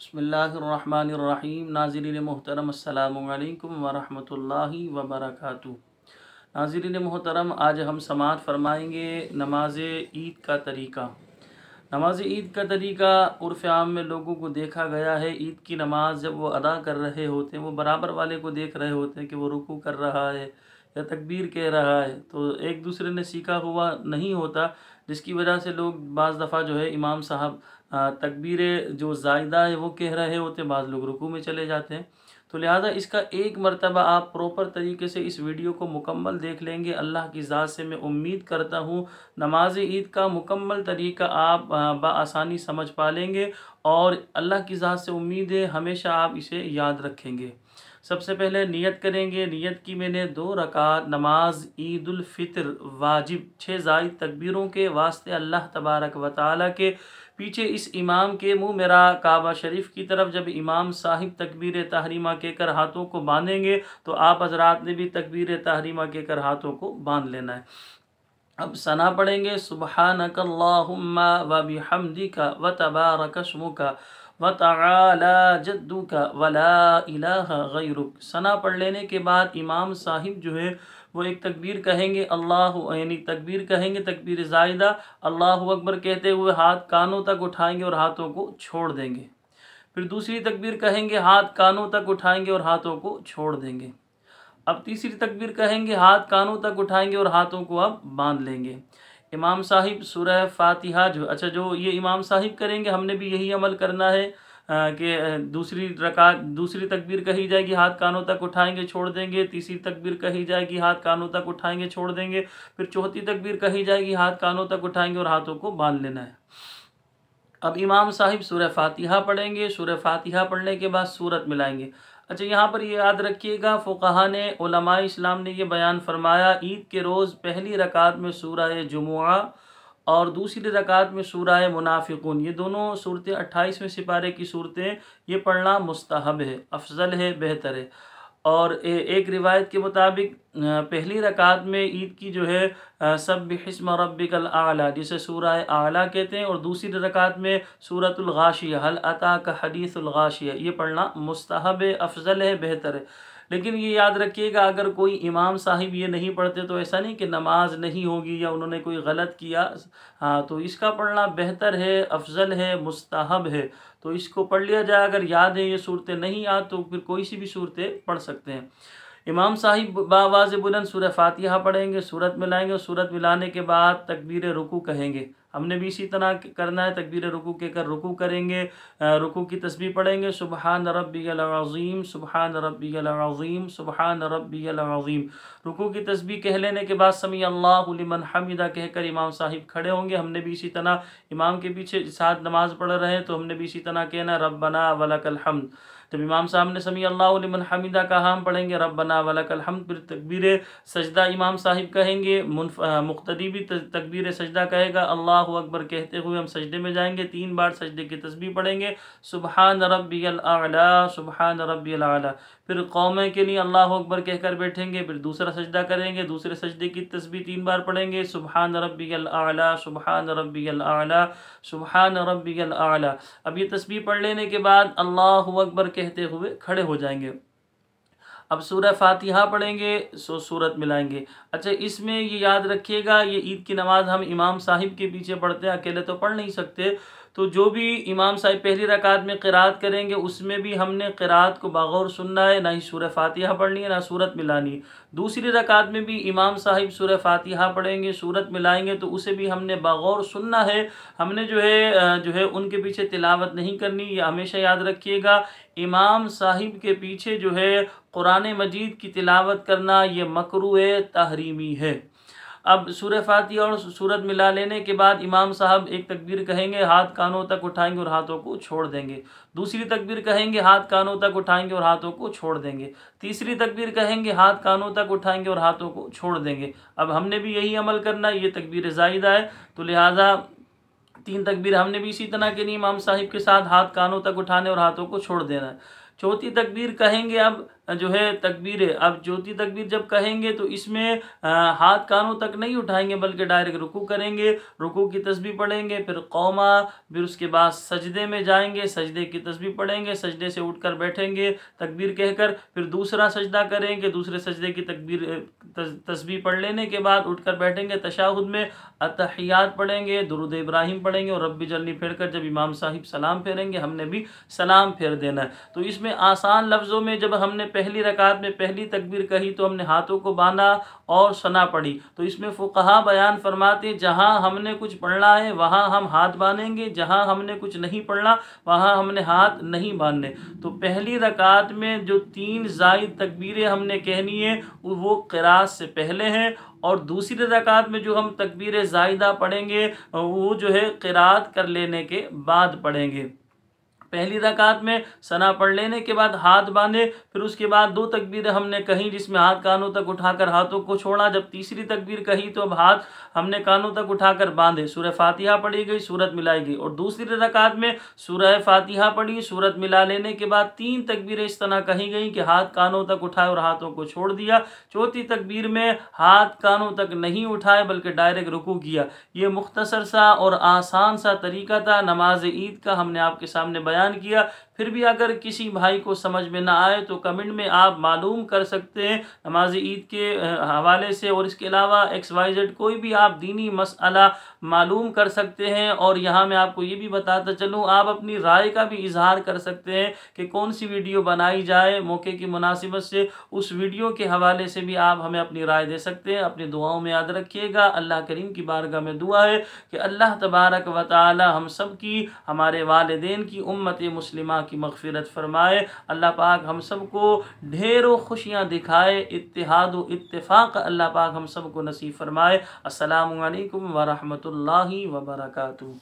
बिस्मिल्लाहिर्रहमानिर्रहीम। नाज़रीन मोहतरम, अस्सलामु अलैकुम वरहमतुल्लाहि वबरकातुहू। नाज़रीन मोहतरम, आज हम समाअत फरमाएंगे नमाज ईद का तरीक़ा। नमाज ईद का तरीक़ा उर्फ़ आम में लोगों को देखा गया है, ईद की नमाज़ जब वो अदा कर रहे होते हैं, वो बराबर वाले को देख रहे होते हैं कि वो रुकू कर रहा है या तकबीर कह रहा है, तो एक दूसरे ने सीखा हुआ नहीं होता, जिसकी वजह से लोग बाज़ दफ़ा जो है इमाम साहब तकबीर जो ज़ायदा है वो कह रहे होते हैं, बाज़ लोग रुकू में चले जाते हैं। तो लिहाजा इसका एक मरतबा आप प्रॉपर तरीके से इस वीडियो को मुकम्मल देख लेंगे। अल्लाह की ज़ात से मैं उम्मीद करता हूँ नमाज ईद का मुकम्मल तरीका आप बआसानी समझ पा लेंगे और अल्लाह की ज़ात से उम्मीद है हमेशा आप इसे याद रखेंगे। सबसे पहले नियत करेंगे। नियत की मैंने 2 रकात नमाज ईद उल फितर वाजिब 6 ज़ायद तकबीरों के वास्ते अल्लाह तबारक व तआला के पीछे इस इमाम के मुँह मेरा काबा शरीफ की तरफ जब इमाम साहिब तकबीर तहरीमा कहकर हाथों को बांधेंगे तो आप हज़रात ने भी तकबीर तहरीमा कहकर हाथों को बांध लेना है। अब सना पढ़ेंगे, सुब्हानक अल्लाहुम्मा व बिहम्दिका व तबारक अस्मुका व तआला जद्दुका व ला इलाहा गैरुक। सना पढ़ लेने के बाद इमाम साहिब जो है वो एक तकबीर कहेंगे, अल्लाह यानी तकबीर कहेंगे, तकबीर ज़ायदा अल्लाहु अकबर कहते हुए हाथ कानों तक उठाएंगे और हाथों को छोड़ देंगे। फिर दूसरी तकबीर कहेंगे, हाथ कानों तक उठाएंगे और हाथों को छोड़ देंगे। अब तीसरी तकबीर कहेंगे, हाथ कानों तक उठाएंगे और हाथों को अब बांध लेंगे। इमाम साहिब सूरह फातिहा जो ये इमाम साहिब करेंगे, हमने भी यही अमल करना है कि दूसरी तकबीर कही जाएगी, हाथ कानों तक उठाएंगे छोड़ देंगे। तीसरी तकबीर कही जाएगी, हाथ कानों तक उठाएंगे छोड़ देंगे। फिर चौथी तकबीर कही जाएगी, हाथ कानों तक उठाएंगे और हाथों को बांध लेना है। अब इमाम साहिब सूरह फातिहा पढ़ेंगे। सूरह फातिहा पढ़ने के बाद सूरत मिलाएंगे। अच्छा, यहाँ पर ये याद रखिएगा, फ़ुक़हा ने, उलमाए इस्लाम ने ये बयान फरमाया, ईद के रोज़ पहली रकात में सूरह जुमुआ और दूसरी रकात में सूरह मुनाफ़िक़ून, ये दोनों सूरतें 28वें सिपारे की सूरतें, ये पढ़ना मुस्तहब है, अफजल है, बेहतर है। और एक रिवायत के मुताबिक पहली रकात में ईद की जो है सब्बिहिस्म रब्बिकल आला, जिसे सूरह आला कहते हैं, और दूसरी रकात में सूरतुल गाशिया, हल अताका हदीसुल गाशिया, ये पढ़ना मुस्तहब है, अफजल है, बेहतर है। लेकिन ये याद रखिएगा, अगर कोई इमाम साहिब ये नहीं पढ़ते तो ऐसा नहीं कि नमाज नहीं होगी या उन्होंने कोई गलत किया। हाँ, तो इसका पढ़ना बेहतर है, अफजल है, मुस्तहब है, तो इसको पढ़ लिया जाए। अगर याद है ये सूरतें नहीं याद तो फिर कोई सी भी सूरतें पढ़ सकते हैं। इमाम साहिब बावाज़ बुलंद सूरह फातिहा पढ़ेंगे, सूरत मिलाएंगे, सूरत मिलाने के बाद तकबीर रुकू कहेंगे। हमने भी इसी तरह करना है, तकबीर रुकू कहकर रुकू करेंगे। रुकू की तस्बीह पढ़ेंगे, सुबहान रब्बियल अज़ीम, सुबहान रब्बियल अज़ीम, सुबहान रब्बियल अज़ीम। रुकू की तस्बीह कह लेने के बाद समी अल्लाहु लिमन हमिदा कहकर इमाम साहिब खड़े होंगे। हमने भी इसी तरह इमाम के पीछे साथ नमाज़ पढ़ रहे हैं तो हमने भी इसी तरह कहना, रब्बना वलकल हम्द। जब इमाम साहब ने समी अल्लाहु लिमन हमिदा का हम पढ़ेंगे, रब्बना वलकल हम्द। फिर तकबीर सजदा इमाम साहिब कहेंगे, मुक्तदी भी तकबीर सजदा कहेगा, अल्लाहु अकबर कहते हुए हम सजदे में जाएंगे। 3 बार सजदे की तस्बीह पढ़ेंगे, सुबहान रब्बियल आला, सुबहान रब्बियल आला। फिर कौमे के लिए अल्लाहु अकबर कहकर बैठेंगे, फिर दूसरा सजदा करेंगे, दूसरे सजदे की तस्बीह 3 बार पढ़ेंगे, सुबहान रब्बियल आला, सुबहान रब्बियल आला, सुबहान रब्बियल आला। अब ये तस्बीह पढ़ लेने के बाद अल्लाहु अकबर कहते हुए खड़े हो जाएंगे। अब सूरह फातिहा पढ़ेंगे, सूरत मिलाएंगे। अच्छा, इसमें ये याद रखिएगा, ये ईद की नमाज़ हम इमाम साहिब के पीछे पढ़ते हैं, अकेले तो पढ़ नहीं सकते। तो जो भी इमाम साहिब पहली रकात में क़िरात करेंगे उसमें भी हमने क़िरात को बग़ौर सुनना है, ना ही सूरह फातिहा पढ़नी है ना सूरत मिलानी है। दूसरी रकात में भी इमाम साहिब सूरह फातिहा पढ़ेंगे, सूरत मिलाएंगे, तो उसे भी हमने बग़ौर सुनना है। हमने जो है उनके पीछे तिलावत नहीं करनी, ये हमेशा याद रखिएगा। इमाम साहिब के पीछे जो है कुरान मजीद की तिलावत करना ये मकरूह तहरीमी है। अब सूरह फातिहा और सूरत मिला लेने के बाद इमाम साहब एक तकबीर कहेंगे, हाथ कानों तक उठाएंगे और हाथों को छोड़ देंगे। दूसरी तकबीर कहेंगे, हाथ कानों तक उठाएंगे और हाथों को छोड़ देंगे। तीसरी तकबीर कहेंगे, हाथ कानों तक उठाएंगे और हाथों को छोड़ देंगे। अब हमने भी यही अमल करना है, ये तकबीर ज़ायदा है, तो लिहाजा 3 तकबीर हमने भी इसी तरह के नहीं इमाम साहिब के साथ हाथ कानों तक उठाने और हाथों को छोड़ देना है। चौथी तकबीर कहेंगे, अब जो है तकबीर है। अब चौथी तकबीर जब कहेंगे तो इसमें हाथ कानों तक नहीं उठाएंगे बल्कि डायरेक्ट रुकू करेंगे, रुकू की तस्बीह पढ़ेंगे, फिर कौमा, फिर उसके बाद सजदे में जाएंगे, सजदे की तस्बीह पढ़ेंगे, सजदे से उठकर बैठेंगे तकबीर कहकर, फिर दूसरा सजदा करेंगे, दूसरे सजदे की तस्बीह पढ़ लेने के बाद उठकर बैठेंगे, तशाहुद में अतहियात पढ़ेंगे, दुरूद इब्राहिम पढ़ेंगे और रब्बी जल्ली फेर कर जब इमाम साहिब सलाम फेरेंगे हमने भी सलाम फेर देना है। तो इसमें आसान लफ्ज़ों में जब हमने पहली रकात में पहली तकबीर कही तो हमने हाथों को बांधा और सना पढ़ी। तो इसमें फुक़हा बयान फरमाते जहाँ हमने कुछ पढ़ना है वहाँ हम हाथ बांधेंगे, जहाँ हमने कुछ नहीं पढ़ना वहाँ हमने हाथ नहीं बांधने। तो पहली रकात में जो 3 ज़ायद तकबीरें हमने कहनी है वो क़िरात से पहले हैं, और दूसरी रकात में जो हम तकबीर ज़ायदा पढ़ेंगे वो जो है क़िरात कर लेने के बाद पढ़ेंगे। पहली रकात में सना पढ़ लेने के बाद हाथ बांधे, फिर उसके बाद 2 तकबीरें हमने कहीं जिसमें हाथ कानों तक उठाकर हाथों को छोड़ा। जब तीसरी तकबीर कही तो अब हाथ हमने कानों तक उठाकर बांधे, सूरह फातिहा पढ़ी गई, सूरत मिलाई गई, और दूसरी रकात में सूरह फातिहा पढ़ी, सूरत मिला लेने के बाद 3 तकबीरें इस तरह कही गई कि हाथ कानों तक उठाए और हाथों को छोड़ दिया। चौथी तकबीर में हाथ कानों तक नहीं उठाए बल्कि डायरेक्ट रुकू किया। ये मुख्तसर सा और आसान सा तरीका था नमाज ईद का, हमने आपके सामने बयान किया। फिर भी अगर किसी भाई को समझ में ना आए तो कमेंट में आप मालूम कर सकते हैं नमाज ईद के हवाले से, और इसके अलावा XYZ कोई भी आप दीनी मसला मालूम कर सकते हैं। और यहाँ मैं आपको ये भी बताता चलूँ आप अपनी राय का भी इजहार कर सकते हैं कि कौन सी वीडियो बनाई जाए मौके की मुनासिबत से, उस वीडियो के हवाले से भी आप हमें अपनी राय दे सकते हैं। अपनी दुआओं में याद रखिएगा। अल्लाह करीम की बारगाह में दुआ है कि अल्लाह तबारक व तआला हम सब की, हमारे वालिदैन की, उम्मत मुस्लिमा की मग़फ़िरत फरमाए। अल्लाह पाक हम सब को ढेरों खुशियाँ दिखाए, इत्तिहाद व इत्तिफ़ाक़ अल्लाह पाक हम सब को नसीब फरमाए। अस्सलामु अलैकुम व रहमतुल्लाहि व बरकातुहू।